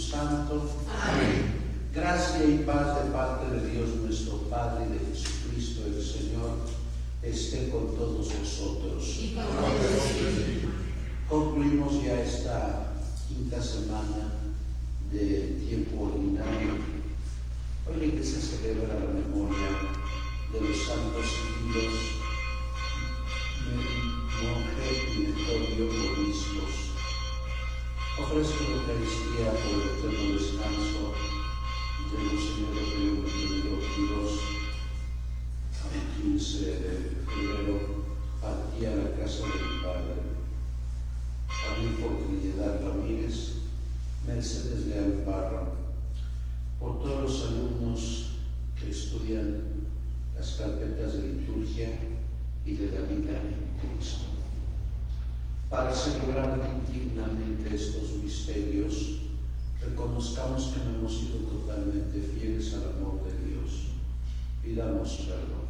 Santo. Amén. Gracia y paz de parte de Dios nuestro Padre y de Jesucristo el Señor esté con todos vosotros. Y con vosotros. Concluimos ya esta quinta semana de tiempo ordinario. Hoy la Iglesia celebra la memoria de los santos siglos, monje y Metodio, obispos. Ofrezco la Eucaristía por el eterno descanso de Monseñor Pedro Quirós. El 15 de febrero partí a la casa de mi padre. También por Trinidad Ramírez, Mercedes Leal Parra, por todos los alumnos que estudian las carpetas de liturgia y de la vida en Cristo. Para celebrar dignamente estos misterios, reconozcamos que no hemos sido totalmente fieles al amor de Dios. Pidamos perdón.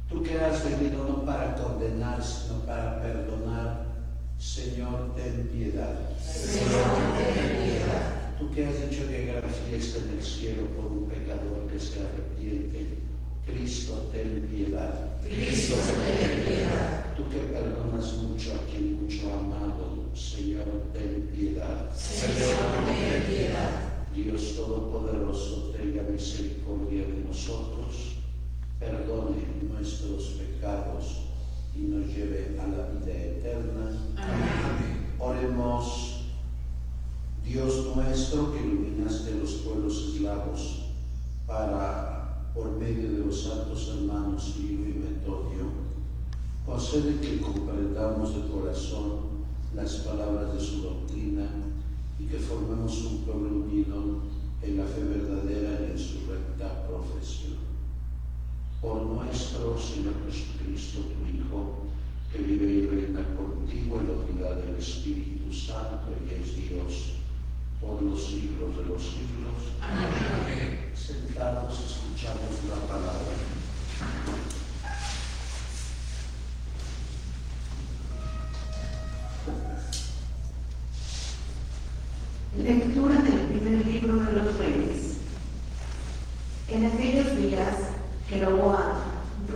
Tú que has venido no para condenar, sino para perdonar, Señor, ten piedad. Señor, ten piedad. Tú que has hecho que gran fiesta en el cielo por un pecador que se arrepiente, Cristo, ten piedad. Cristo, ten piedad. Tú que perdonas mucho a quien mucho ha amado, Señor, ten piedad. Señor, ten piedad. Dios Todopoderoso, tenga misericordia de nosotros, perdone nuestros pecados y nos lleve a la vida eterna. Amén. Oremos. Dios nuestro, que iluminaste los pueblos eslavos por medio de los santos hermanos Ciro y Metodio, concede que comprendamos de corazón las palabras de su doctrina y que formemos un pueblo unido en la fe verdadera y en su recta profesión. Por nuestro Señor Jesucristo, tu Hijo, que vive y reina contigo en la unidad del Espíritu Santo y es Dios por los siglos de los siglos. Amén. Sentados escuchamos la palabra. Lectura del primer libro de los Reyes. En aquellos días, Jeroboam,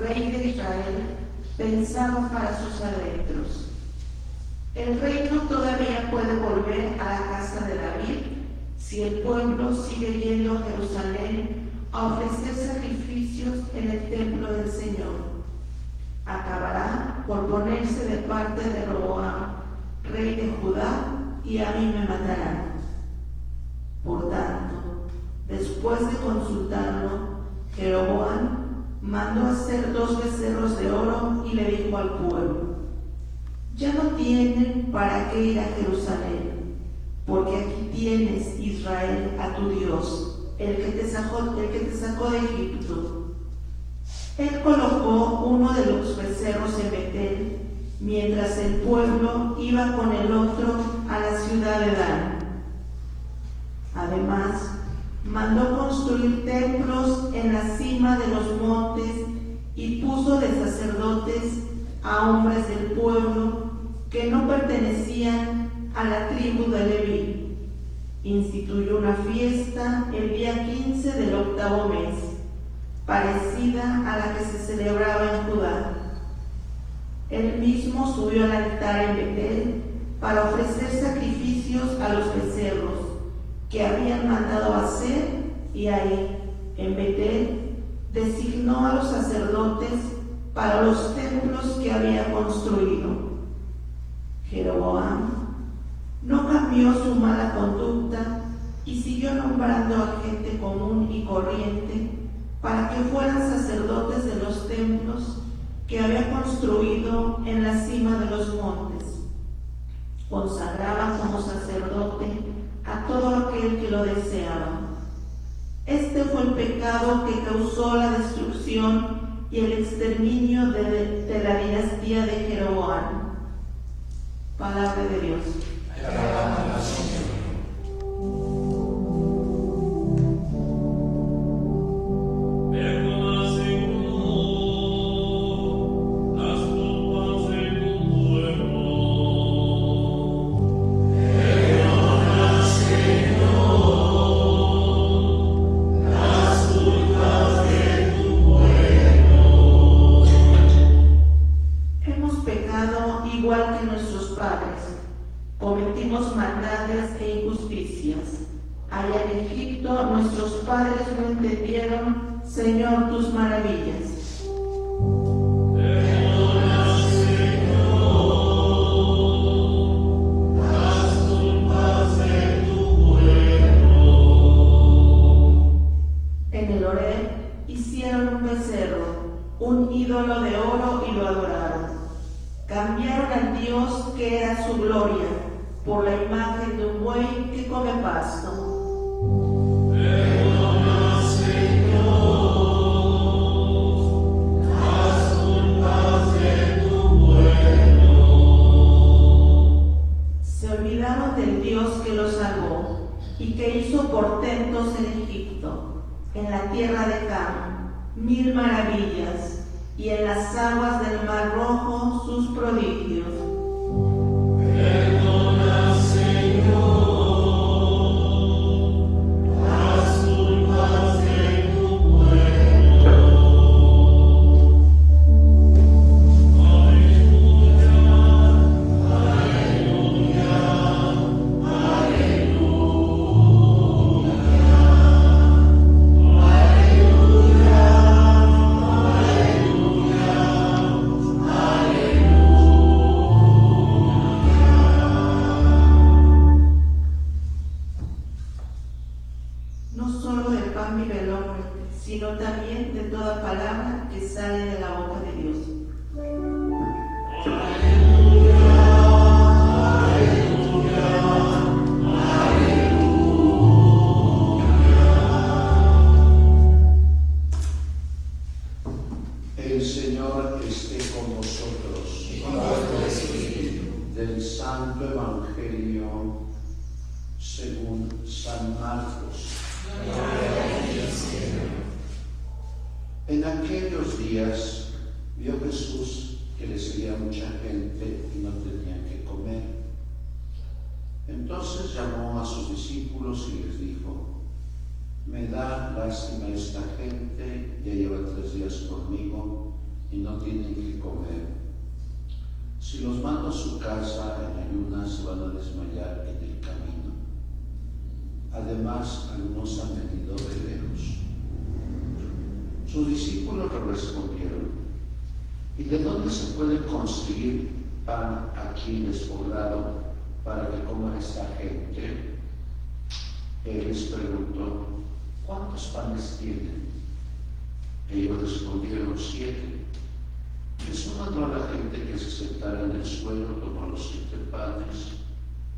rey de Israel, pensaba para sus adentros: el reino todavía puede volver a la casa de David si el pueblo sigue yendo a Jerusalén a ofrecer sacrificios en el templo del Señor. Acabará por ponerse de parte de Roboam, rey de Judá, y a mí me matarán. Por tanto, después de consultarlo, Jeroboam mandó hacer 2 becerros de oro y le dijo al pueblo: ya no tienen para qué ir a Jerusalén, porque aquí tienes, Israel, a tu Dios, el que te sacó de Egipto. Él colocó uno de los becerros en Betel, mientras el pueblo iba con el otro a la ciudad de Dan. Además, mandó construir templos en la cima de los montes y puso de sacerdotes a hombres del pueblo que no pertenecían a la tribu de Leví. Instituyó una fiesta el día 15 del 8º mes, parecida a la que se celebraba en Judá. Él mismo subió al altar en Betel para ofrecer sacrificios a los becerros que habían mandado hacer, y ahí, en Betel, designó a los sacerdotes para los templos que había construido. Jeroboam no cambió su mala conducta y siguió nombrando a gente común y corriente para que fueran sacerdotes de los templos que había construido en la cima de los montes. Consagraba como sacerdote a todo aquel que lo deseaba. Este fue el pecado que causó la destrucción y el exterminio de la dinastía de Jeroboam. Palabra de Dios. Te alabamos, Señor. Igual que nuestros padres, cometimos maldades e injusticias. Allá en Egipto nuestros padres no entendieron, Señor, tus maravillas. Perdona, Señor, las culpas de tu pueblo. En el Horeb hicieron un becerro, un ídolo de oro, y lo adoraron. Cambiaron al Dios que era su gloria por la imagen de un buey que come pasto. Perdona, Señor, las culpas de tu pueblo. Se olvidaron del Dios que los salvó y que hizo portentos en Egipto, en la tierra de Cam, 1000 maravillas, y en las aguas del Mar Rojo sus prodigios. Perdona, Señor, las culpas de tu pueblo. Aleluya, aleluya, aleluya. No solo del pan vive el hombre, sino también de toda palabra que sale de la boca de Dios. El Señor esté con vosotros. Y con tu espíritu. Del Santo Evangelio según San Marcos. Gloria a ti, Señor. En aquellos días vio Jesús que le seguía mucha gente y no tenían que comer. Entonces llamó a sus discípulos y les dijo: me da lástima esta gente, ya lleva 3 días conmigo y no tienen que comer. Si los mando a su casa en ayunas, se van a desmayar en el camino. Además, algunos han venido de lejos. Sus discípulos le respondieron: ¿y de dónde se puede conseguir pan aquí en despoblado para que coma esta gente? Él les preguntó: ¿cuántos panes tienen? Ellos respondieron: 7. Jesús mandó a la gente que se sentara en el suelo, tomó los 7 panes,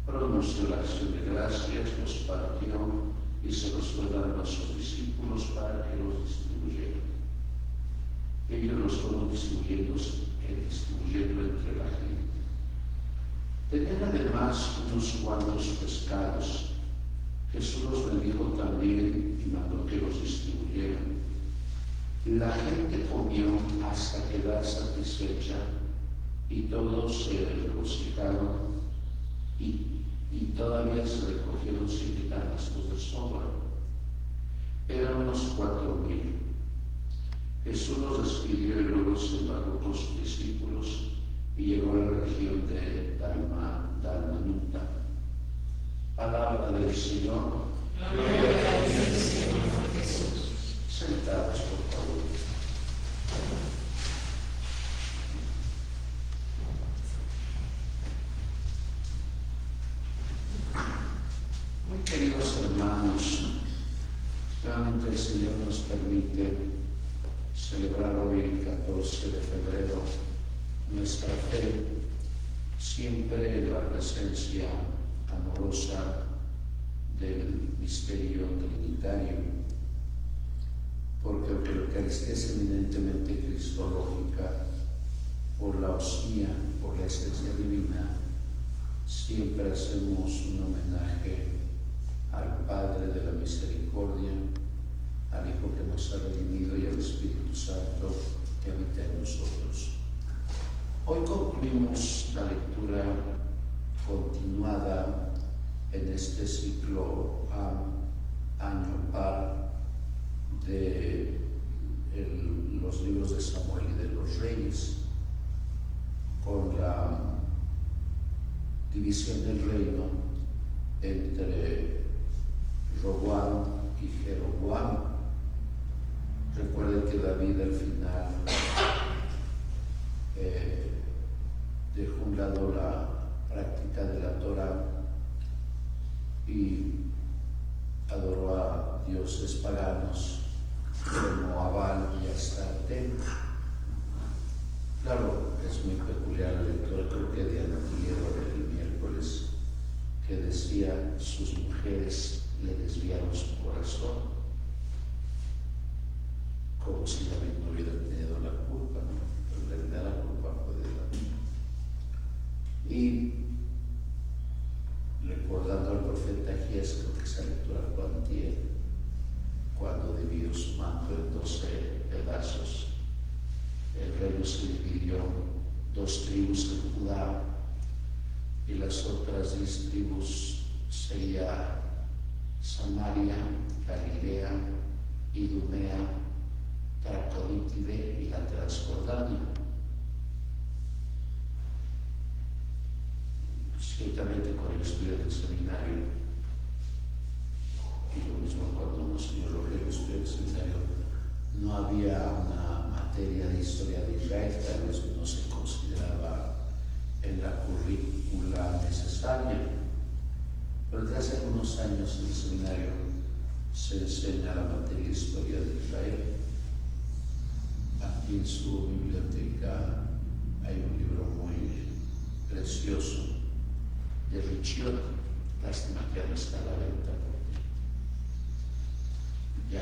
pronunció la acción de gracias, los partió y se los fue dando a sus discípulos para que los distribuyeran. Ellos los fueron distribuyendo entre la gente. Tenían además unos cuantos pescados. Jesús los bendijo también y mandó que los distribuyeran. La gente comió hasta quedar satisfecha y todos se regocijaron y todavía se recogieron 7 canastos de sobra. Eran unos 4,000. Jesús los despidió y luego se embarcó con sus discípulos y llegó a la región de Dalmanuta. Palabra del Señor. Gloria a ti, Señor Jesús. Sentados, por favor. Muy queridos hermanos, realmente el Señor nos permite celebrar hoy, el 14 de febrero, nuestra fe, siempre en la presencia amorosa del misterio trinitario, porque aunque la Eucaristía es eminentemente cristológica, por la hostia, por la esencia divina, siempre hacemos un homenaje al Padre de la Misericordia, al Hijo que nos ha redimido y al Espíritu Santo que habita en nosotros. Hoy concluimos la lectura continuada en este ciclo año par de los libros de Samuel y de los Reyes, con la división del reino entre Roboam y Jeroboam. Recuerden que David al final dejó a un lado la práctica de la Torah y adoró a dioses paganos como a Baal y Astarte. Claro, es muy peculiar la lectura, creo que de antier o del miércoles, que decía: sus mujeres le desviaron su corazón, como si David no hubiera tenido la culpa, ¿no? Pero en realidad la culpa fue de David. Y recordando al profeta Agías, creo que esa lectura fue antier, cuando dividió su manto en 12 pedazos. El reino se dividió en 2 tribus de Judá y las otras 10 tribus serían Samaria, Galilea, Idumea, Traconítide y la Transjordania. Ciertamente con el estudio del seminario, y lo mismo cuando Monseñor Rogelio estudió el seminario, no había una materia de historia de Israel, tal vez no se consideraba en la currícula necesaria, pero desde hace algunos años en el seminario se enseña la materia de historia de Israel. Aquí en su biblioteca hay un libro muy precioso de Richiot, lástima que ya no está a la venta, ya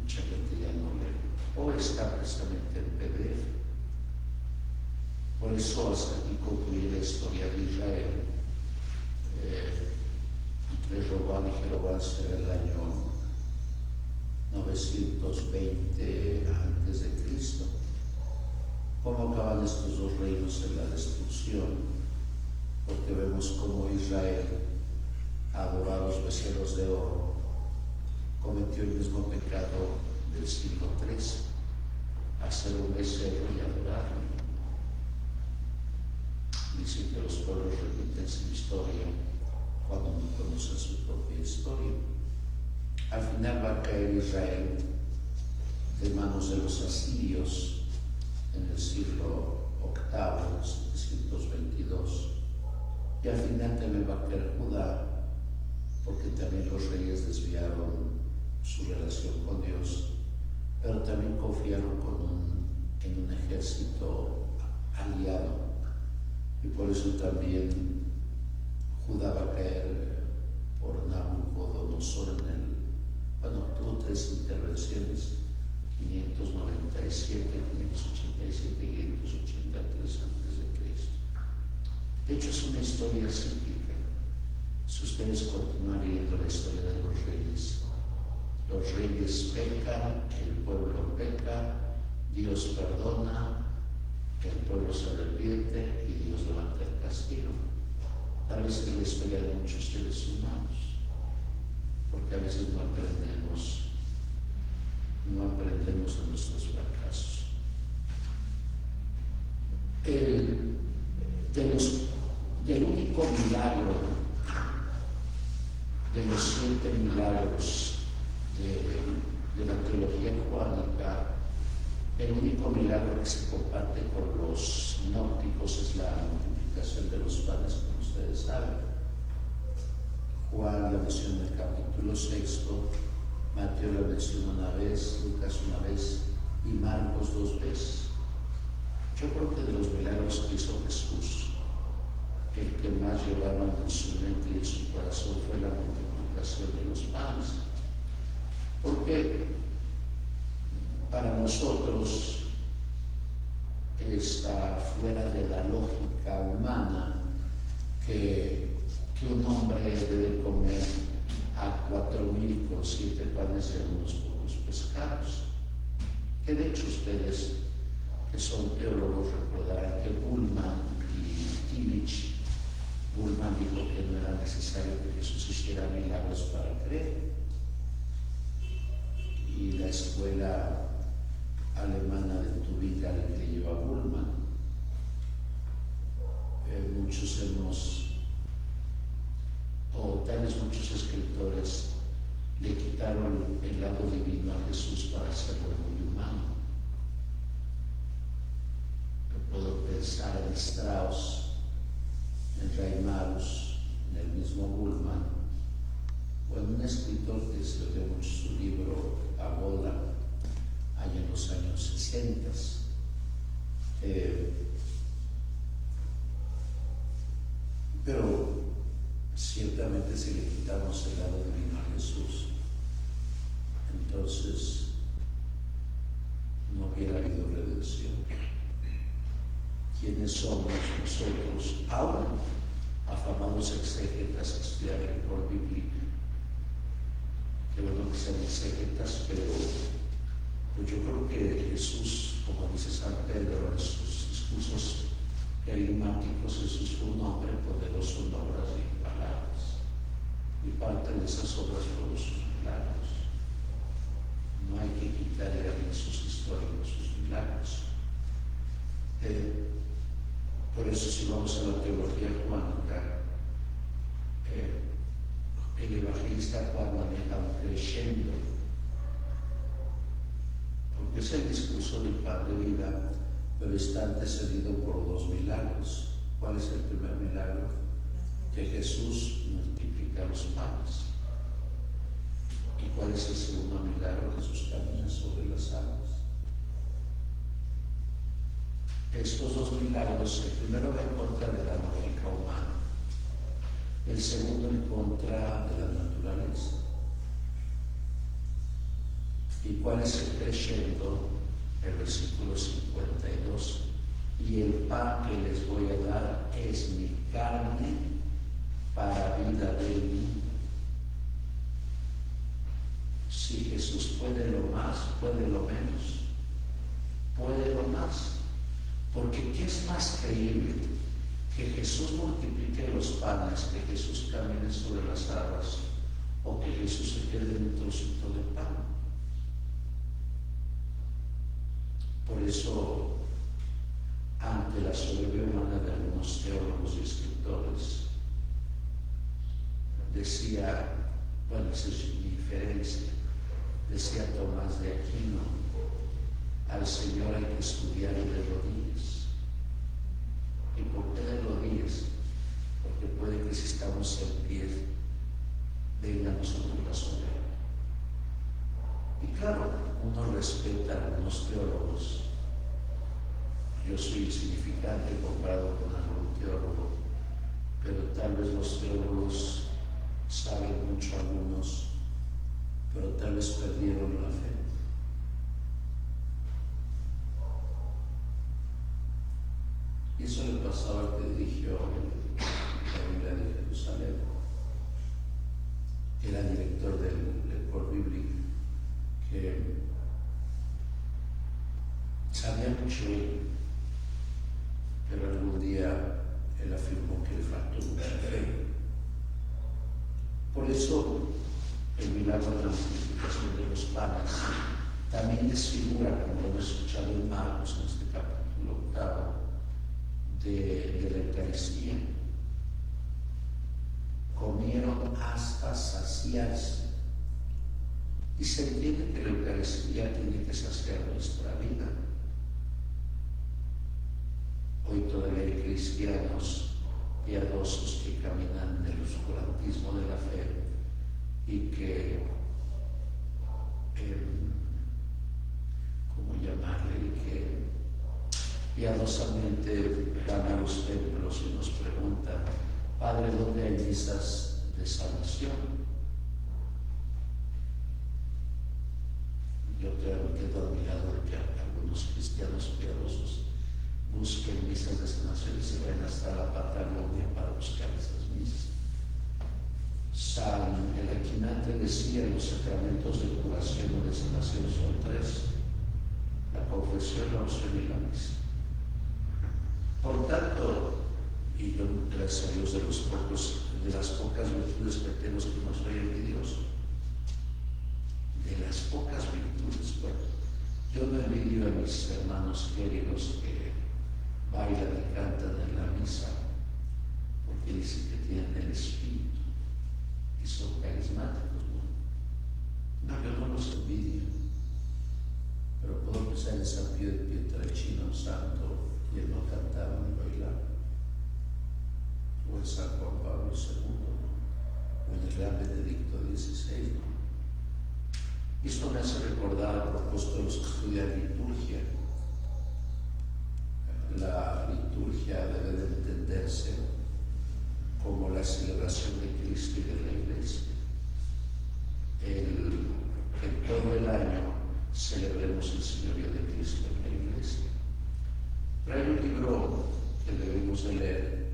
mucha gente ya no lee, o está precisamente en PDF. Por eso hasta aquí concluye la historia de Israel. Entre Roboam y Jeroboam será el año 920 a.C. ¿Cómo acaban estos 2 reinos en la destrucción? Porque vemos cómo Israel adoró a los becerros de oro, cometió el mismo pecado del siglo III, hacer un becerro y adorarlo. Dicen que los pueblos repiten su historia cuando no conocen su propia historia. Al final va a caer Israel de manos de los asirios en el siglo VIII, en 722. Y al final también va a caer Judá, porque también los reyes desviaron su relación con Dios, pero también confiaron en un ejército aliado. Y por eso también Judá va a caer por Nabucodonosor tuvo 3 intervenciones, 597, 587 y 583 a.C. De hecho, es una historia cíclica. Si ustedes continúan leyendo la historia de los reyes pecan, el pueblo peca, Dios perdona, el pueblo se arrepiente y Dios levanta el castigo. Tal vez es la historia de muchos seres humanos, porque a veces no aprendemos de nuestros fracasos. Del único milagro, de los 7 milagros de la teología juánica, el único milagro que se comparte con los gnósticos es la multiplicación de los panes, como ustedes saben. Juan la menciona en el capítulo 6, Mateo la menciona una vez, Lucas una vez y Marcos 2 veces. Yo creo que de los milagros que hizo Jesús, el que más llevaron en su mente y en su corazón fue la multiplicación de los panes. Porque para nosotros está fuera de la lógica humana que de hecho ustedes, que son teólogos, recordarán que Bullman y Tillich, Bullman dijo que no era necesario que Jesús hiciera milagros para creer. Y la escuela alemana de Tübingen le creyó a Bullman. Muchos muchos escritores le quitaron el lado divino a Jesús para hacerlo muy humano. Yo puedo pensar en Strauss, en Reimarus, en el mismo Bullman, o en un escritor que escribió mucho su libro Abola, allá en los años 60. Pero ciertamente si le quitamos el lado divino a Jesús, entonces no hubiera habido redención. ¿Quiénes somos nosotros ahora, afamados exégetas, que estudian el Cor Bíblico? Qué bueno que sean exégetas, pero pues yo creo que Jesús, como dice San Pedro en sus discursos carismáticos, Jesús fue un hombre poderoso en obras y palabras, y parte de esas obras fueron sus milagros. No hay que quitarle a sus históricos sus milagros. Por eso, si vamos a la teología juánica, el evangelista Juan maneja un crescendo, porque es el discurso del pan de vida, pero está antecedido por dos milagros. ¿Cuál es el primer milagro? Que Jesús multiplica los panes. ¿Y cuál es el segundo milagro? Jesús camina sobre las aguas. Estos dos milagros, el primero va en contra de la lógica humana, el segundo en contra de la naturaleza. ¿Y cuál es el crescendo? El versículo 52, y el pan que les voy a dar es mi carne para vida de mí. Si Jesús puede lo más, puede lo menos, puede lo más, porque ¿qué es más creíble? Que Jesús multiplique los panes, que Jesús camine sobre las aguas, o que Jesús se quede en un trocito de pan. Por eso, ante la soberbia humana de algunos teólogos y escritores, decía, bueno, esa es mi diferencia, decía Tomás de Aquino, al Señor hay que estudiar de rodillas. ¿Y por qué de rodillas? Porque puede que si estamos en pie, venga a nosotros la soberbia. Y claro, uno respeta a algunos teólogos. Yo soy insignificante comparado con algún teólogo, pero tal vez los teólogos saben mucho algunos, pero tal vez perdieron la fe. Y eso le pasaba al que dirigió la Biblia de Jerusalén. Era director del Cor Bíblico, que sabía mucho, pero algún día él afirmó que le faltó mucha fe. Por eso el milagro de la multiplicación de los panes también desfigura, como lo hemos escuchado en Marcos, en este capítulo 8, de la Eucaristía. Comieron hasta saciarse. Y se entiende que la Eucaristía tiene que saciar nuestra vida. Hoy todavía hay cristianos piadosos que caminan en el oscurantismo de la fe y que, ¿cómo llamarle? Que piadosamente van a los templos y nos preguntan, Padre, ¿dónde hay misas de sanación? Yo creo que quedo admirado de que algunos cristianos piadosos busquen misas de sanación y se vayan hasta la Patagonia para buscar esas misas. San el Aquinante decía, los sacramentos de curación o de sanación son 3. confesión, la unción y la misa. Por tanto, y yo, gracias a Dios, de las pocas virtudes que tenemos que nos trae mi Dios, de las pocas virtudes, bueno, yo no envidio a mis hermanos queridos que bailan y cantan en la misa, porque dicen que tienen el espíritu y son carismáticos, ¿no? No, yo no los envidio, pero puedo pensar en San Pío de Pietrelcina, santo, y él no cantaba ni bailaba, o en San Juan Pablo II, o en el gran Benedicto XVI, ¿no? Y esto me hace recordar a propósito de los que estudian liturgia. La liturgia debe de entenderse como la celebración de Cristo y de la Iglesia. En todo el año celebremos el Señorío de Cristo en la Iglesia. Pero hay un libro que debemos de leer,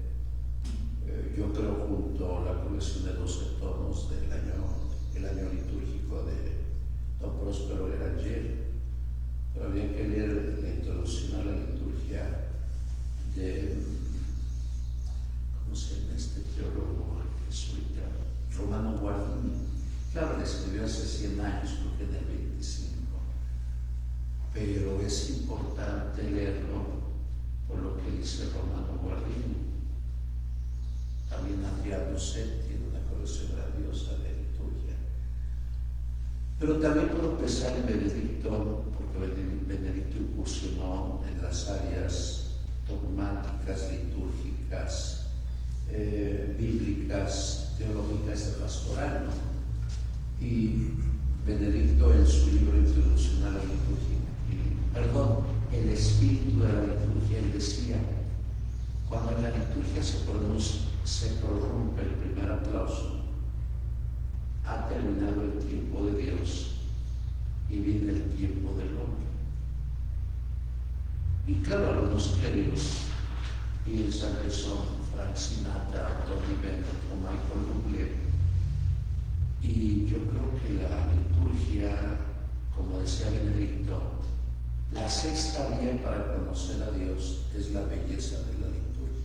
yo creo junto a la colección de 12 tomos del el año litúrgico de Don Próspero Garanger, pero había que leer la introducción a la liturgia de, ¿cómo se llama este teólogo jesuita? Romano Guardini. Claro, le escribió hace 100 años, creo que en el 25, pero es importante leerlo por lo que dice Romano Guardini. También Adriano Set tiene una colección grandiosa de liturgia. Pero también puedo pensar en Benedicto, porque Benedicto incursionó en las áreas dogmáticas, litúrgicas, bíblicas, teológicas de pastoral, ¿no? Y Benedicto en su libro Introducción a la Liturgia, el espíritu de la liturgia, él decía, cuando en la liturgia se prorrumpe el primer aplauso, ha terminado el tiempo de Dios y viene el tiempo del hombre. Y claro, algunos clérigos piensan que son Frank Sinatra, Tony Bennett o Michael Bublé. Y yo creo que la liturgia, como decía Benedicto, la sexta vía para conocer a Dios es la belleza de la liturgia.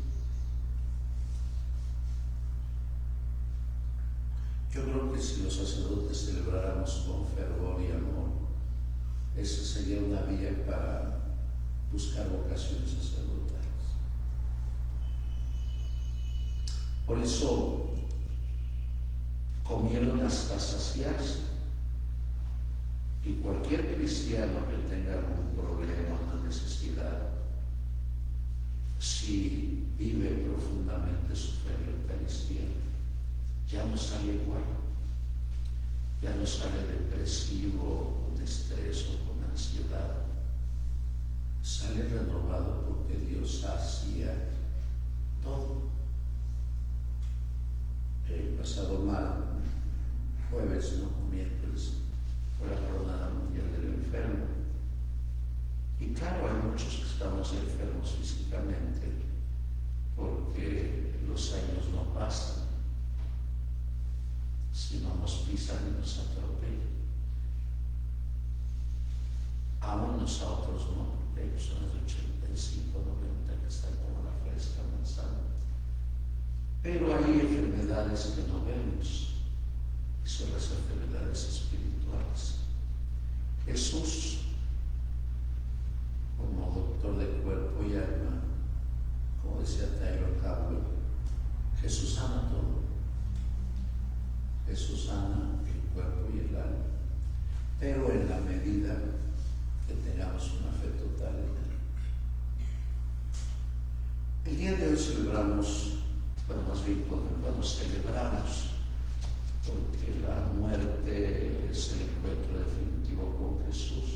Yo creo que si los sacerdotes celebráramos con fervor y amor, esa sería una vía para buscar vocaciones sacerdotales. Por eso comieron hasta saciarse. Y cualquier cristiano que tenga algún problema, una necesidad, si vive profundamente su fe en la Eucaristía, ya no sale igual, ya no sale depresivo, con estrés o con ansiedad, sale renovado porque Dios hacía todo. El pasado jueves, no, miércoles, fue la Jornada Mundial del Enfermo. Y claro, hay muchos que estamos enfermos físicamente porque los años no pasan, sino nos pisan y nos atropellan. A unos a otros no, porque hay personas de 85, 90 que están como la fresca manzana. Pero hay enfermedades que no vemos, y son las enfermedades espirituales. Jesús, como doctor de cuerpo y alma, como decía Taylor Cowell, Jesús sana todo. Jesús sana el cuerpo y el alma, pero en la medida que tengamos una fe total en él. El día de hoy celebramos, bueno, más bien celebramos, porque la muerte es el encuentro definitivo con Jesús.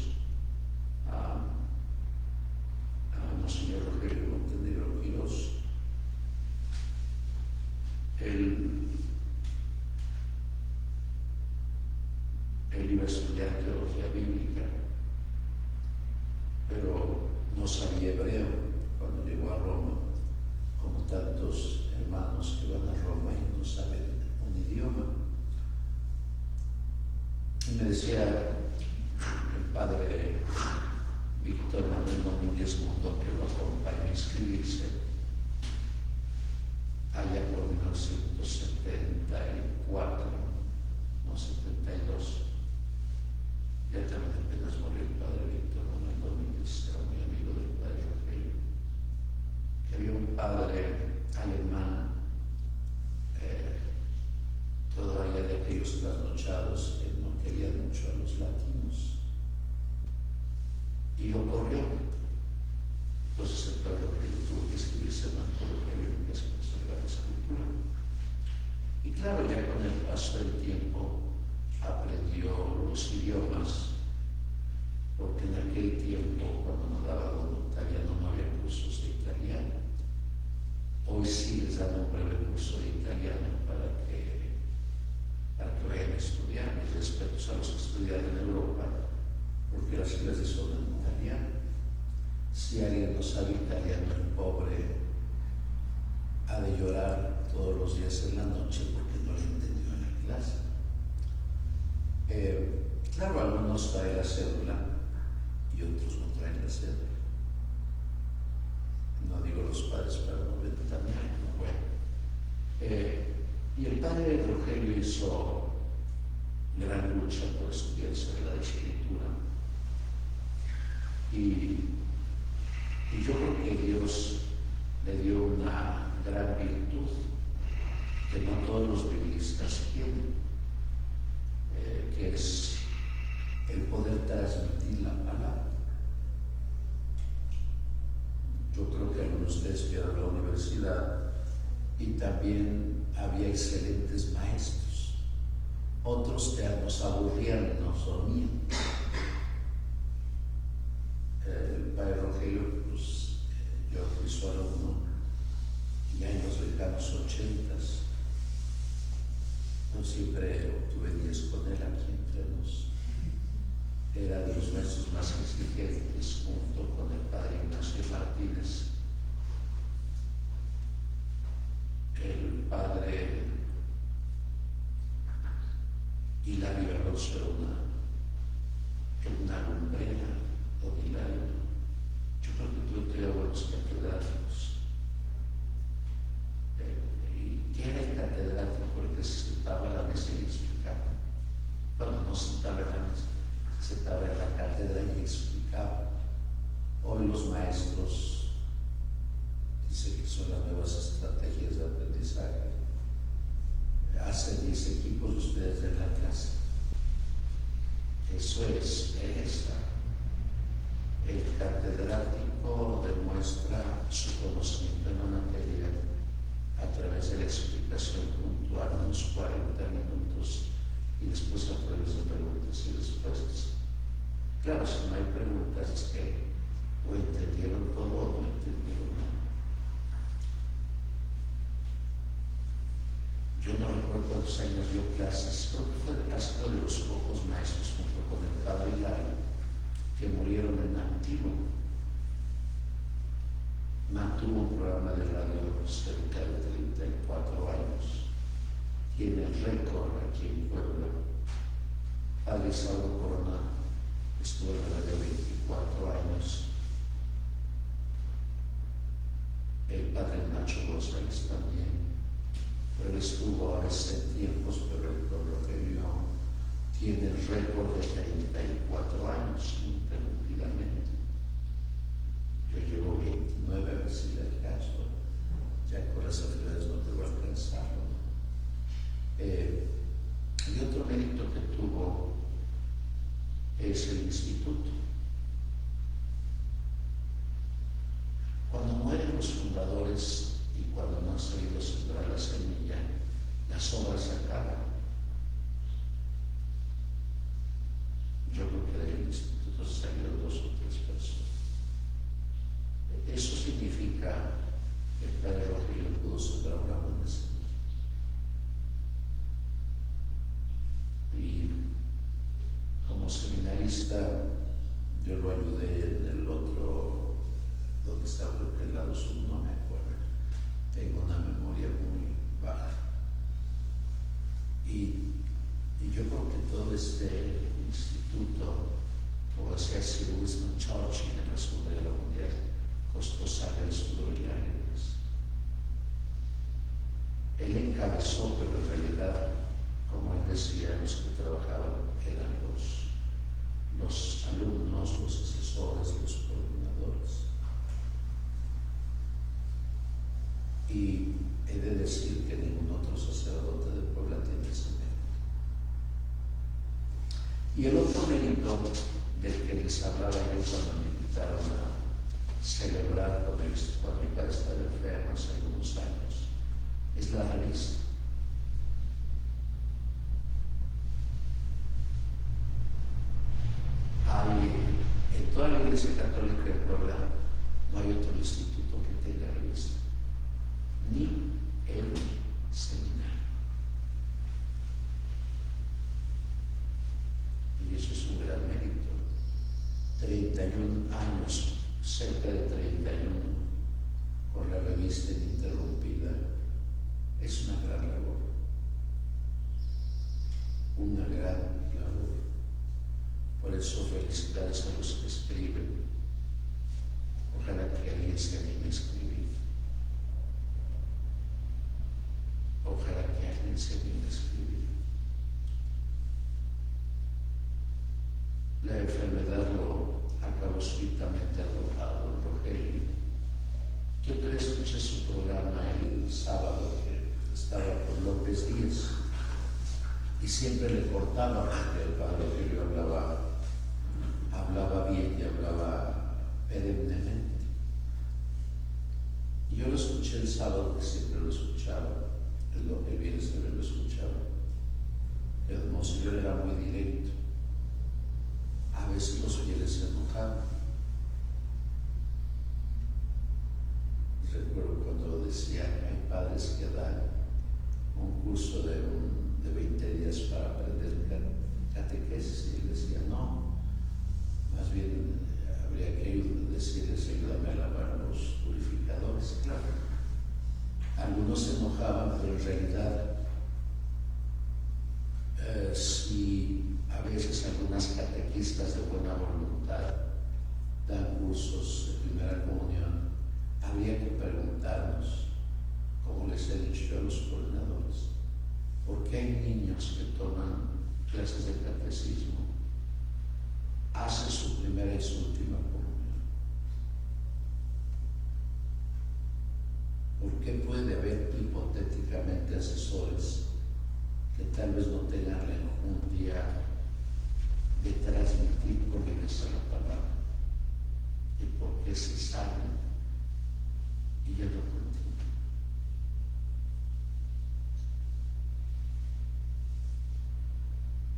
Monseñor Rogelio Montenegro Quirós, él iba a estudiar teología bíblica, pero no sabía hebreo cuando llegó a Roma, como tantos hermanos que van a Roma y no saben un idioma. Y me decía el padre Víctor doctor Manuel Domínguez Mundo, que lo acompañó a inscribirse allá por 1974, no 72. Ya también apenas murió el padre Víctor Manuel Domínguez, era muy amigo del padre Rogelio, que había un padre alemán, todavía de aquellos trasnochados, que no quería mucho a los latinos. Y ocurrió. Entonces el padre Rogelio tuvo que escribirse más por lo que había que conservar esa cultura. Y claro, ya con el paso del tiempo aprendió los idiomas, porque en aquel tiempo, cuando nos daba voluntariado, no había cursos de italiano. Hoy sí les dan un breve curso de italiano para que vayan a estudiar, mis respetos a los que estudian en Europa, porque las clases son en italiano. Si alguien no sabe italiano, el pobre ha de llorar todos los días en la noche porque no lo entendió en la clase. Claro, algunos traen la cédula y otros no traen la cédula. No digo los padres para no ver también, bueno. Y el padre Rogelio hizo gran lucha por estudiar Sagrada Escritura. Y yo creo que Dios le dio una gran virtud que no todos los biblistas tienen, que es el poder transmitir la palabra. Yo creo que algunos de ustedes fueron a la universidad y también había excelentes maestros. Otros que nos aburrían y nos dormían. El padre Rogelio, pues yo fui su alumno ya en los lejanos 80s. Yo siempre obtuve 10 con él aquí entre nos. Era de los maestros más exigentes, junto con el padre Ignacio Martínez, el padre Hilario Alonso, era una lumbrera, don Hilario. Yo creo que tuve buenos catedráticos. Y era el catedrático porque se sentaba en la mesa y explicaba. Bueno, no se sentaba en la mesa, se sentaba en la cátedra y explicaba. Hoy los maestros dicen que son las nuevas estrategias de aprendizaje. Hacen 10 equipos de ustedes en la clase. Eso es pereza. El catedrático demuestra su conocimiento en una materia a través de la explicación puntual en unos 40 minutos y después a través de preguntas y respuestas. Claro, si no hay preguntas es que o entendieron todo o no entendieron nada. Yo no recuerdo cuántos años dio clases, creo que fue casi uno de los pocos maestros junto con el padre Hilario que murieron en activo. Mantuvo un programa de radio cerca de 34 años. Tiene el récord aquí en Puebla. Padre Salvo Corona estuvo en la radio 24 años. El padre Nacho González también. Pero él estuvo hace tiempos, pero el Rogelio tiene el récord de 34 años ininterrumpidamente. Yo llevo 29, a ver si le alcanzo. Ya con las actividades no te voy a alcanzar. Y otro mérito que tuvo es el instituto. Cuando mueren los fundadores y cuando no han sabido sembrar la semilla, las obras se acaban. Yo creo que del instituto salieron 2 o 3 personas. Eso significa que el padre Rogelio pudo sembrar una buena semilla. Y como seminarista, yo lo ayudé en el otro, donde estaba el lado sur, no me acuerdo. Tengo una memoria muy baja. Y yo creo que todo este instituto como decía Sir Winston Churchill en la Segunda Guerra Mundial, costó sangre, sudor y lágrimas. Él encabezó, pero en realidad, como él decía, los que trabajaban eran los alumnos, los asesores, los coordinadores. Y he de decir que ningún otro sacerdote de Puebla tiene ese mérito. Y el otro mérito del que les hablaba yo cuando me invitaron a celebrar con mi padre estaba enfermo hace algunos años, es la revista. En toda la Iglesia Católica de Puebla no hay otro instituto que tenga revista, ni el seminario. Y eso es un gran mérito. 31 años, cerca de 31, con la revista ininterrumpida, es una gran labor. Una gran labor. Por eso felicidades a los que escriben. Ojalá que alguien se anime a escribir. Ojalá que alguien se anime a escribir. La enfermedad lo acabó súbitamente arrojado en Rogelio. Yo escuché su programa el sábado que estaba con López Díaz y siempre le cortaba porque el padre Rogelio hablaba bien y hablaba perennemente. Y yo lo escuché el sábado, que siempre lo escuchaba, es lo que viene siempre lo escuchaba. El monseñor era muy directo. A veces los fieles se enojaban. Recuerdo cuando decía que hay padres que dan un curso de 20 días para aprender catequesis y él decía no, más bien habría que decirles ayúdame a lavar los purificadores. Claro, algunos se enojaban, pero en realidad si a veces algunas catequistas de buena voluntad dan cursos de primera comunión, habría que preguntarnos, como les he dicho yo a los coordinadores, ¿por qué hay niños que toman clases de catecismo, hacen su primera y su última comunión? ¿Por qué puede haber hipotéticamente asesores que tal vez no tengan un día de transmitir con ellos la palabra? ¿Y por qué se salen y ya no continúan?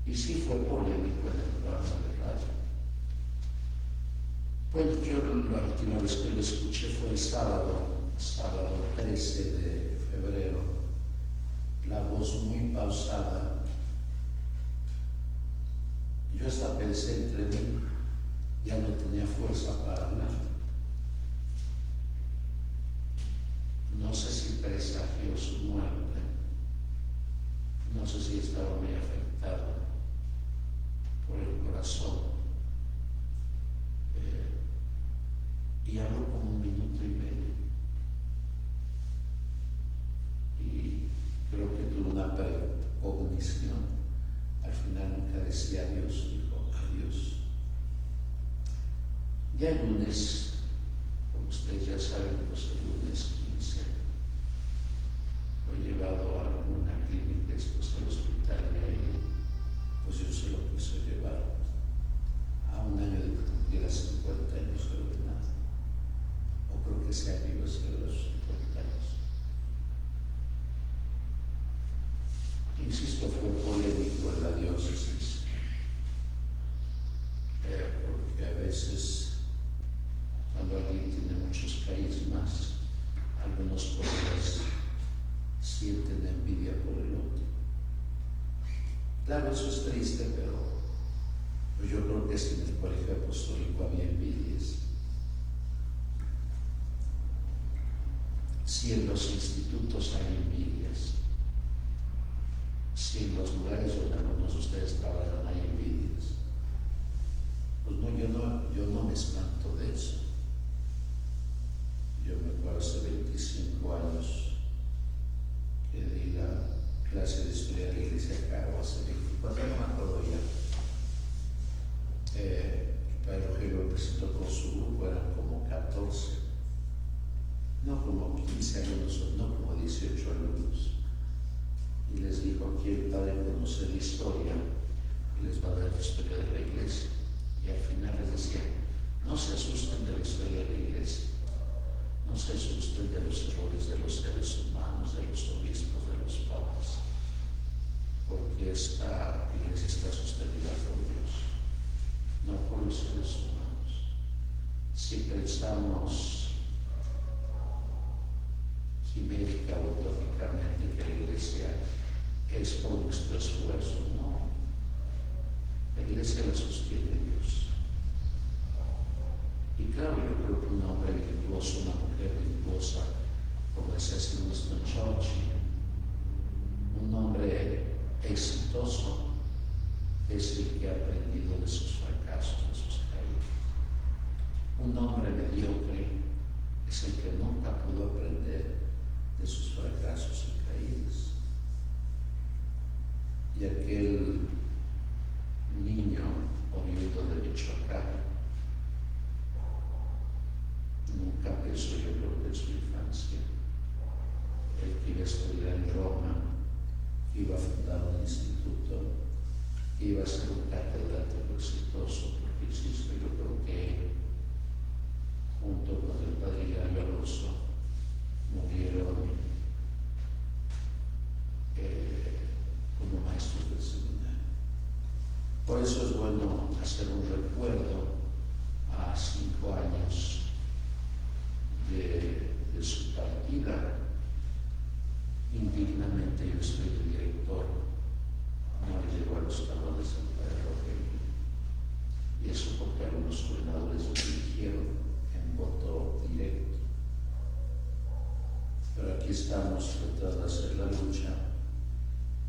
Y sí fue polémico en el programa de radio. Pues yo la última vez que lo escuché fue el sábado 13 de febrero, la voz muy pausada. Yo hasta pensé entre mí, ya no tenía fuerza para hablar. No sé si presagió su muerte, no sé si estaba muy afectado por el corazón. Y habló como 1 minuto y medio. Y creo que tuvo una precognición. Al final nunca decía adiós, dijo adiós. Ya el lunes, como ustedes ya saben, pues el lunes 15 fue llevado a una clínica, después al hospital y ahí, pues yo se lo quise llevar a un año de que cumpliera 50 años de ordenado. O creo que sea vivo hacia los 50 años. Insisto, fue polémico en la diócesis, porque a veces cuando alguien tiene muchos carismas, algunos colegas sienten envidia por el otro. Claro, eso es triste, pero yo creo que si en el colegio apostólico había envidias, si en los institutos hay envidias, si en los lugares donde algunos de ustedes trabajan hay envidias, pues muy clase de historia de la iglesia acá, o hace 24, no me acuerdo ya. Padre Rogelio me presentó con su grupo, eran como 14, no como 15 alumnos, no como 18 alumnos. Y les dijo: aquí el padre conoce la historia y les va a dar la historia de la iglesia. Y al final les decía: no se asusten de la historia de la iglesia, no se asusten de los errores de los seres humanos, de los obispos, de los papas, porque esta iglesia está sostenida por Dios, no por los seres humanos. Si pensamos quimérica o utópicamente que la iglesia es por nuestro esfuerzo, no. La iglesia la sostiene Dios. Y claro, yo creo que un hombre virtuoso, una mujer virtuosa, como decía Winston Churchill, un hombre exitoso es el que ha aprendido de sus fracasos, de sus caídas. Un hombre mediocre es el que nunca pudo aprender de sus fracasos y caídas. Y aquel niño oriundo de Michoacán nunca pensó, yo creo que en su infancia, él que iba a estudiar en Roma, que iba a fundar un instituto, que iba a ser un catedrático exitoso, porque insisto, yo creo que junto con el padre Gallo Alonso murieron como maestros del seminario. Por eso es bueno hacer un recuerdo a 5 años de su partida. Indignamente yo estoy de director, no le llegó a los talones al padre Rogelio, y eso porque algunos coordinadores lo dirigieron en voto directo. Pero aquí estamos tratando de hacer la lucha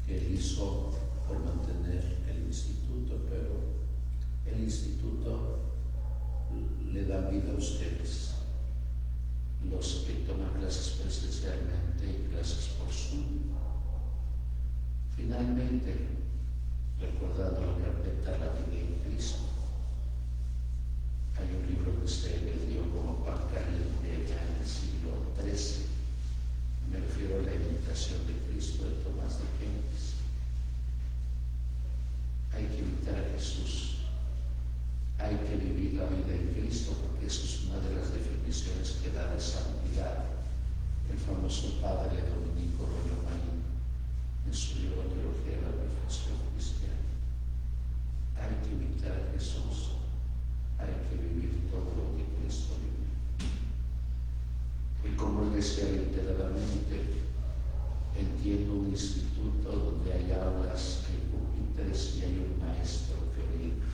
que él hizo por mantener el instituto, pero el instituto le da vida a ustedes, los que toman clases presencialmente y clases por Zoom. Finalmente, recordando la carpeta La vida en Cristo, hay un libro que usted le dio como pan caliente ya en el siglo XIII. Me refiero a la imitación de Cristo de Tomás de Kempis. Hay que imitar a Jesús, hay que vivir la vida en Cristo, porque eso es una de las definiciones que da de santidad el famoso padre Dominico Rollo Marín en su libro Teología de la Perfección Cristiana. Hay que imitar a Jesús, hay que vivir todo lo que Cristo vivió. Y como él decía literalmente, entiendo un instituto donde hay aulas, hay pupitres y hay un maestro que orienta.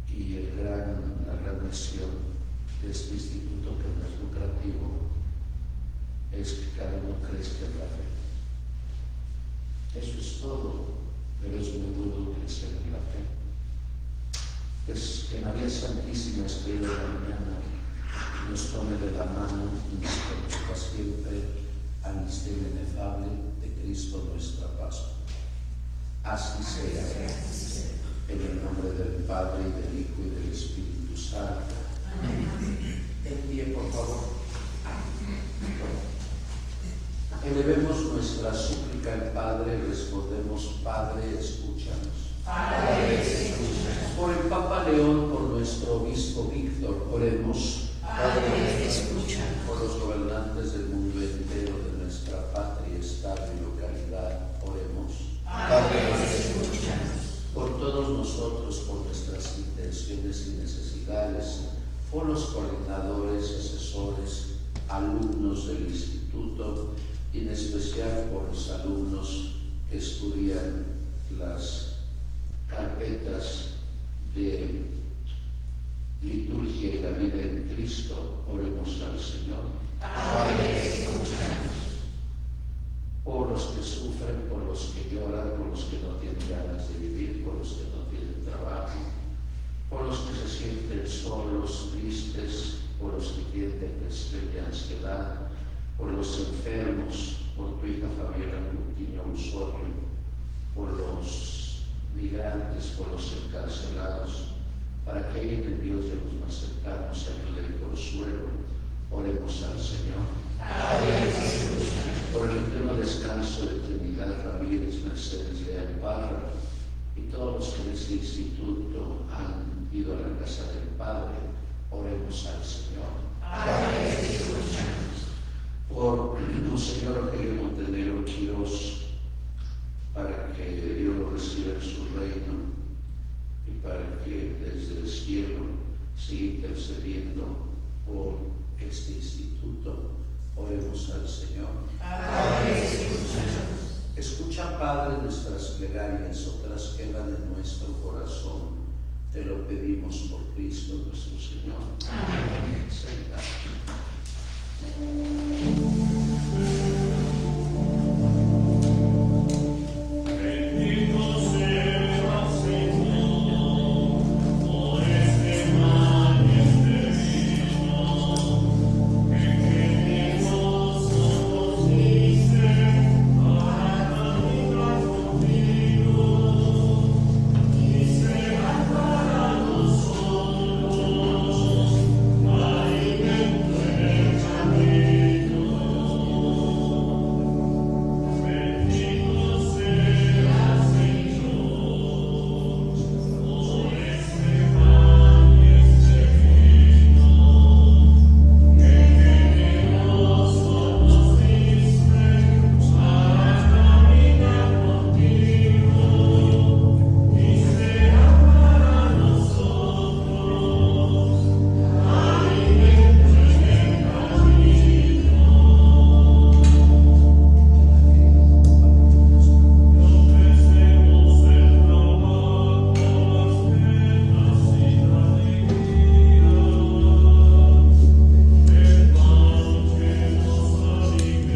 Y la gran misión de este instituto, que no es lucrativo, es que cada uno crezca en la fe. Eso es todo, pero es muy duro crecer en la fe. Es que María Santísima Estrella de la Mañana nos tome de la mano y nos conduzca siempre al misterio inefable de Cristo nuestra Pascua. Así sea. En el nombre del Padre, y del Hijo, y del Espíritu Santo. En pie, por favor. Elevemos nuestra súplica al Padre y respondemos: Padre, escúchanos. Padre, escúchanos. Por el Papa León, por nuestro obispo Víctor, oremos. Padre, escúchanos. Por los gobernantes del mundo entero, de nuestra patria, estado y localidad, oremos. Padre, escúchanos. Por todos nosotros, por nuestras intenciones y necesidades, por los coordinadores, asesores, alumnos del instituto, y en especial por los alumnos que estudian las carpetas de liturgia y la vida en Cristo, oremos al Señor. Padre, escúchanos. Por los que sufren, por los que lloran, por los que no tienen ganas de vivir, por los que no tienen trabajo, por los que se sienten solos, tristes, por los que tienen depresión y ansiedad, por los enfermos, por tu hija Fabiola Coutinho migrantes, por los encarcelados, para que en el Dios de los más cercanos ayude y consuelo. Oremos al Señor. Por el eterno descanso de Trinidad Ramírez, Mercedes Leal Parra y todos los que en este instituto han ido a la casa del Padre, oremos al Señor. Por Monseñor Rogelio Montenegro Quirós, para que Dios lo reciba en su reino y para que desde el cielo siga intercediendo por este instituto, oremos al Señor. Escucha, Padre, nuestras plegarias, otras quedan en nuestro corazón. Te lo pedimos por Cristo nuestro Señor. Amén. Bendito sea el Señor, por este pan y este vino, que nosotros diste para caminar contigo, y sea para nosotros alimento en el camino. Bendito sea Señor, por este pan y este vino, que generoso nos diste para caminar contigo, y sea para nosotros alimento en el camino. Ofrecemos el trabajo, las penas y la alegría, el pan que nos alimenta,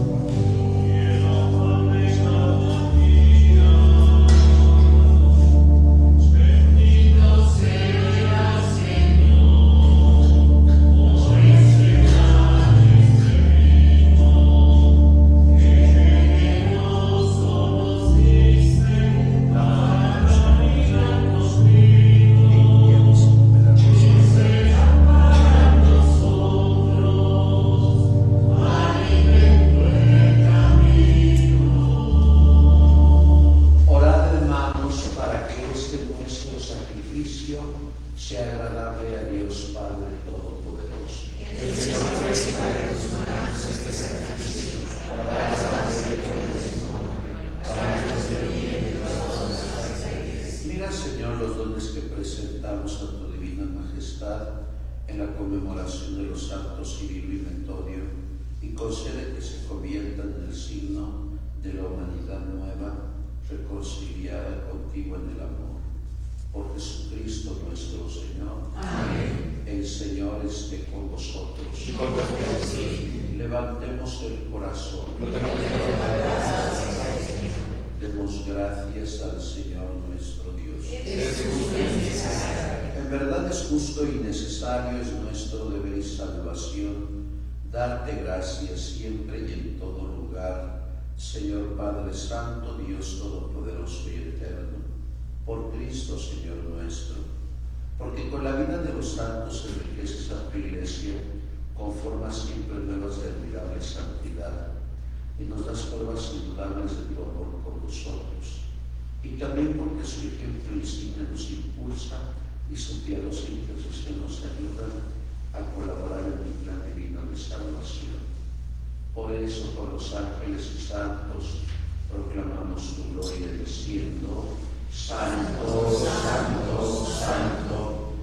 y el agua de cada día. Bendito sea Señor, por este pan y este vino, que generoso nos diste para caminar contigo, y sea para nosotros alimento en el camino. Orad, hermanos, para que este nuestro sacrificio sea agradable a Dios Padre Todopoderoso. Mira, Señor, los dones que presentamos a tu divina majestad en la conmemoración de los santos Cirilo y Metodio, y concede que se conviertan en el signo de la humanidad nueva, reconciliada contigo en el amor. Por Jesucristo nuestro Señor. Amén. El Señor esté con vosotros. Levantemos el corazón. Demos gracias al Señor nuestro Dios. En verdad es justo y necesario, es nuestro deber y salvación, darte gracias siempre y en todo lugar, Señor Padre Santo, Dios Todopoderoso y Eterno, por Cristo Señor nuestro, porque con la vida de los santos enriqueces a tu Iglesia, conforma siempre nuevas de admirable santidad, y nos das pruebas indudables de tu amor por nosotros, y también porque su ejemplo insigne nos impulsa y su piadosa intercesión nos ayuda a colaborar en el plan divino de salvación. Por eso, con los ángeles y santos, proclamamos tu gloria diciendo: Santo, Santo, Santo,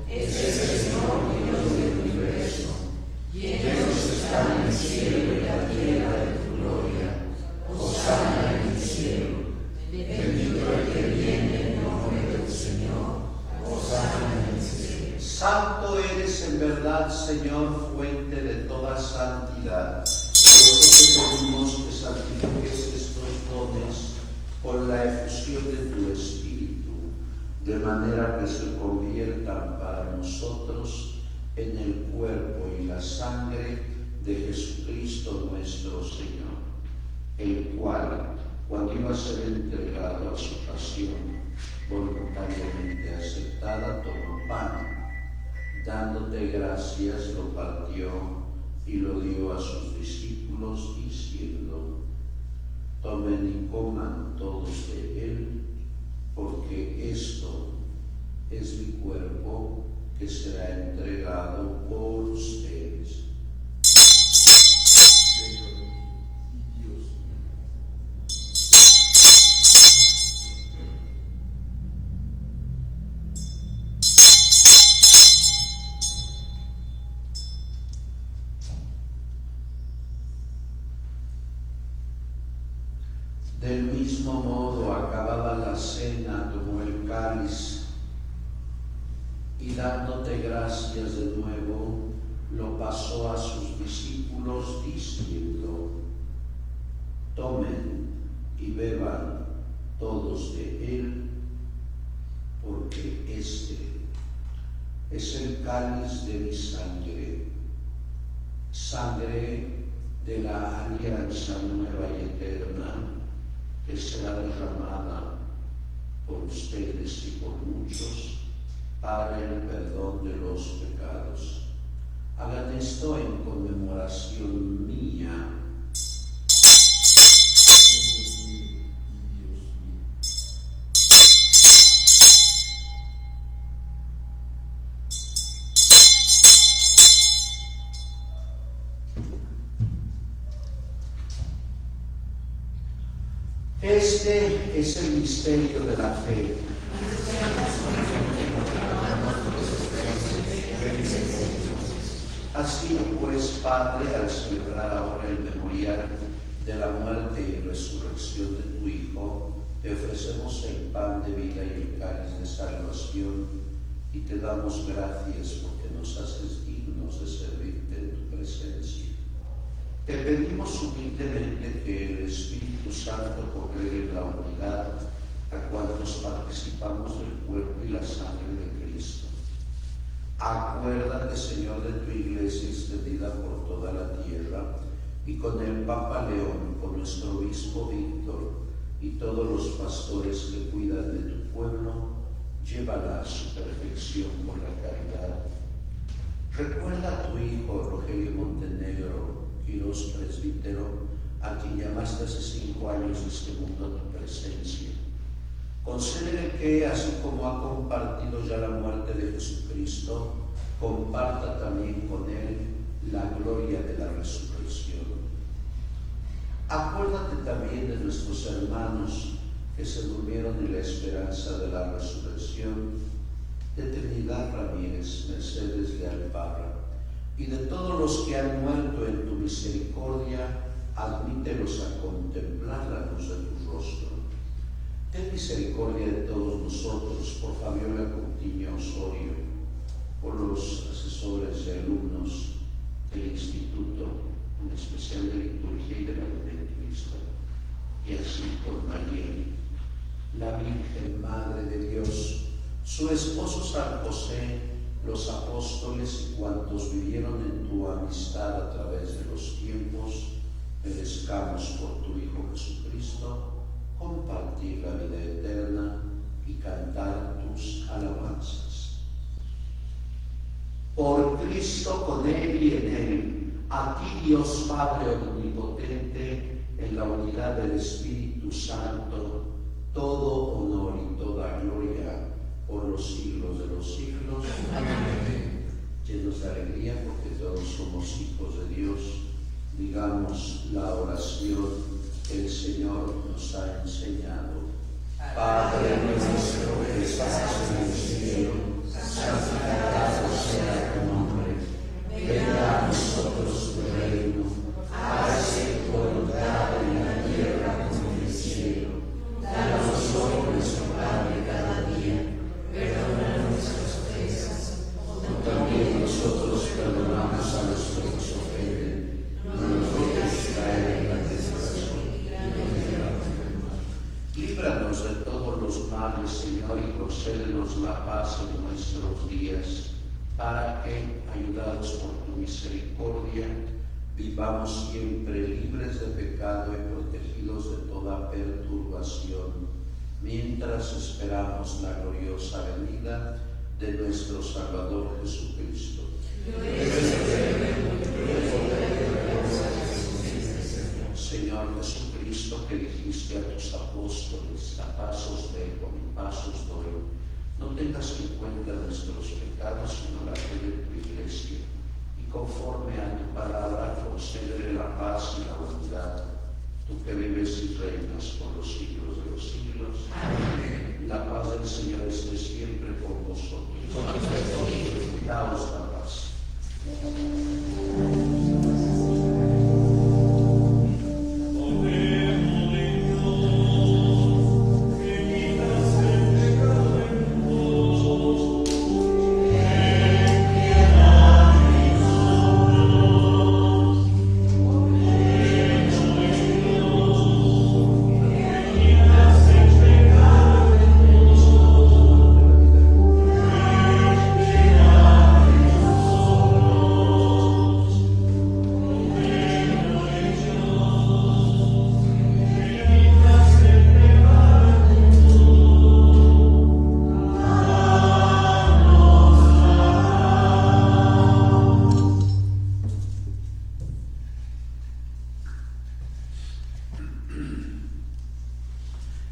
es el Señor Dios del universo. Llenos están el cielo y la tierra de tu gloria. Hosana en el cielo. Bendito el que viene en nombre del Señor. Hosana en el cielo. Santo eres en verdad, Señor, fuente de toda santidad. Por eso te pedimos que santifiques estos dones con la efusión de tu Espíritu, de manera que se conviertan para nosotros en el cuerpo y la sangre de Jesucristo nuestro Señor, el cual, cuando iba a ser entregado a su pasión, voluntariamente aceptada, tomó pan, dándote gracias, lo partió y lo dio a sus discípulos, diciendo: tomen y coman todos de él, porque esto es mi cuerpo que será entregado por ustedes. Del mismo modo, acabada la cena, tomó el cáliz y dándote gracias de nuevo, lo pasó a sus discípulos diciendo: tomen y beban todos de él, porque este es el cáliz de mi sangre, sangre de la alianza nueva y eterna, que será derramada por ustedes y por muchos para el perdón de los pecados. Hagan esto en conmemoración mía. Este es el misterio de la fe. Así pues, Padre, al celebrar ahora el memorial de la muerte y resurrección de tu Hijo, te ofrecemos el pan de vida y el cáliz de salvación, y te damos gracias porque nos haces dignos de servirte en tu presencia. Te pedimos humildemente que el Espíritu Santo congregue en la unidad a cuantos participamos del cuerpo y la sangre de Cristo. Acuérdate, Señor, de tu Iglesia extendida por toda la tierra, y con el Papa León, con nuestro obispo Víctor y todos los pastores que cuidan de tu pueblo, llévala a su perfección por la caridad. Recuerda a tu hijo Rogelio Montenegro, Quirós presbítero, a quien llamaste hace 5 años de este mundo a tu presencia. Concédele que, así como ha compartido ya la muerte de Jesucristo, comparta también con él la gloria de la resurrección. Acuérdate también de nuestros hermanos que se durmieron en la esperanza de la resurrección, de Trinidad Ramírez, Mercedes de Alparra, y de todos los que han muerto en tu misericordia, admítelos a contemplar la luz de tu rostro. Ten misericordia de todos nosotros, por Fabiola Coutinho Osorio, por los asesores y alumnos del Instituto, en especial de Liturgia y de la Vida de Cristo, y así por María, la Virgen Madre de Dios, su esposo San José, los apóstoles y cuantos vivieron en tu amistad a través de los tiempos, merezcamos por tu Hijo Jesucristo compartir la vida eterna y cantar tus alabanzas. Por Cristo, con Él y en Él, a ti Dios Padre Omnipotente, en la unidad del Espíritu Santo, todo honor y toda gloria por los siglos de los siglos. Amén. Llenos de alegría porque todos somos hijos de Dios, digamos la oración que el Señor nos ha enseñado. Padre nuestro que estás en el cielo, santificado sea tu nombre. Venga a nosotros tu reino. Hágase tu voluntad en la tierra como en el cielo. Danos hoy nuestro pan de cada día. Perdona nuestras ofensas, como también nosotros perdonamos a los que nos ofenden. No nos dejes caer en la tentación, líbranos de todos los males, Señor, y concédenos la paz en nuestros días, para que, ayudados por tu misericordia, vivamos siempre libres de pecado y protegidos de toda perturbación esperamos la gloriosa venida de nuestro Salvador Jesucristo. Señor Jesucristo, que dijiste a tus apóstoles: a paz os dejo, mi paz os doy, no tengas en cuenta nuestros pecados, sino la fe de tu Iglesia, y conforme a tu palabra concédele la paz y la unidad, tú que vives y reinas por los siglos de los siglos. Amén. La paz del Señor esté siempre con vosotros. Daos la paz.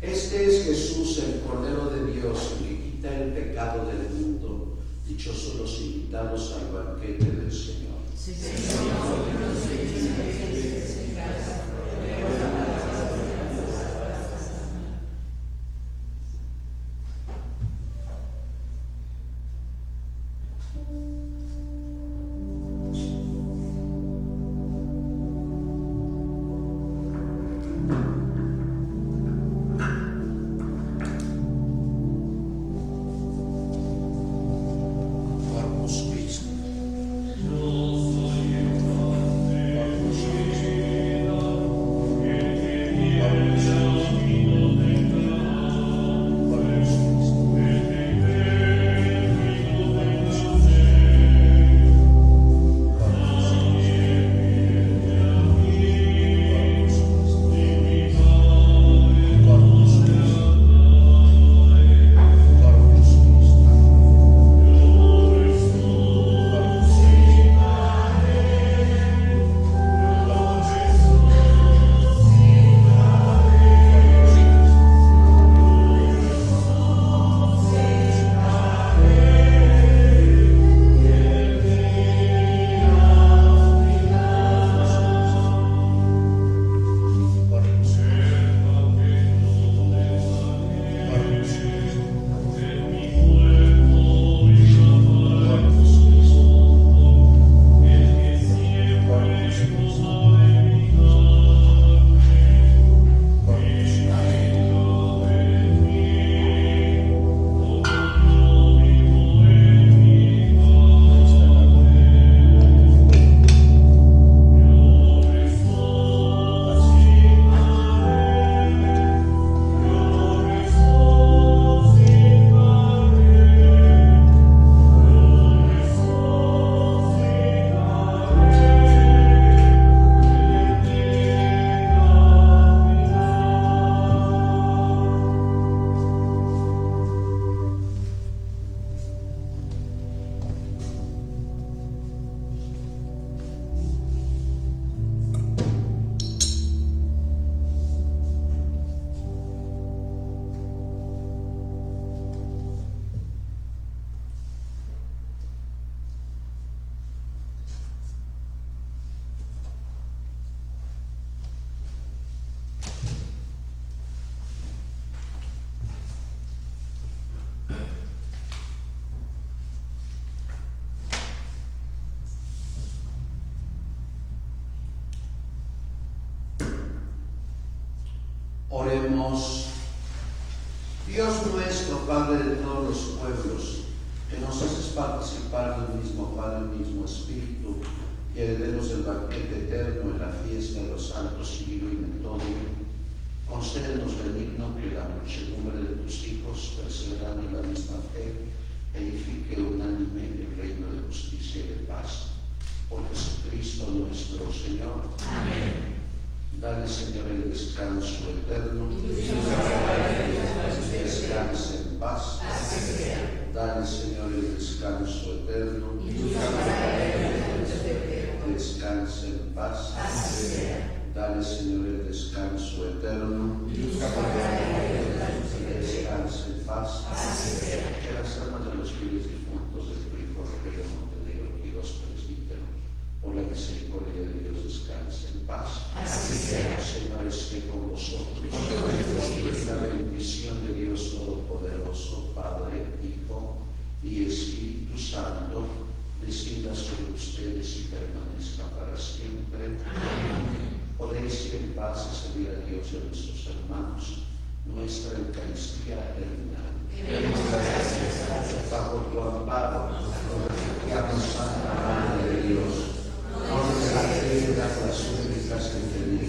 Este es Jesús, el Cordero de Dios, el que quita el pecado del mundo. Dichosos los invitados al banquete del Señor. Sí, Señor. Oremos. Dios nuestro, Padre de todos los pueblos, que nos haces participar del mismo Padre, el mismo Espíritu, y herederos del banquete eterno en la fiesta de los santos Cirilo y Metodio, concédenos benigno que la muchedumbre de tus hijos, perseverando en la misma fe, edifique unánime el reino de justicia y de paz. Por Jesucristo nuestro Señor. Amén. Dale, Señor, el descanso eterno. Descansen. paz. Dale, Señor, el descanso eterno. Descansa en paz. Dale, Señor, el descanso eterno. Descansa en paz. Que las almas de los fieles difuntos del Cristo de Montevideo y los presbíteros, por la misericordia de Dios, descansa en paz. Señor, esté con vosotros. La bendición de Dios Todopoderoso, Padre, Hijo y Espíritu Santo, descienda sobre ustedes y permanezca para siempre. Podéis ir en paz y servir a Dios y a nuestros hermanos. Nuestra Eucaristía terminal. Bajo tu amparo, nos refugiamos, Santa Madre de Dios. No nos dejes las súplicas que tenemos.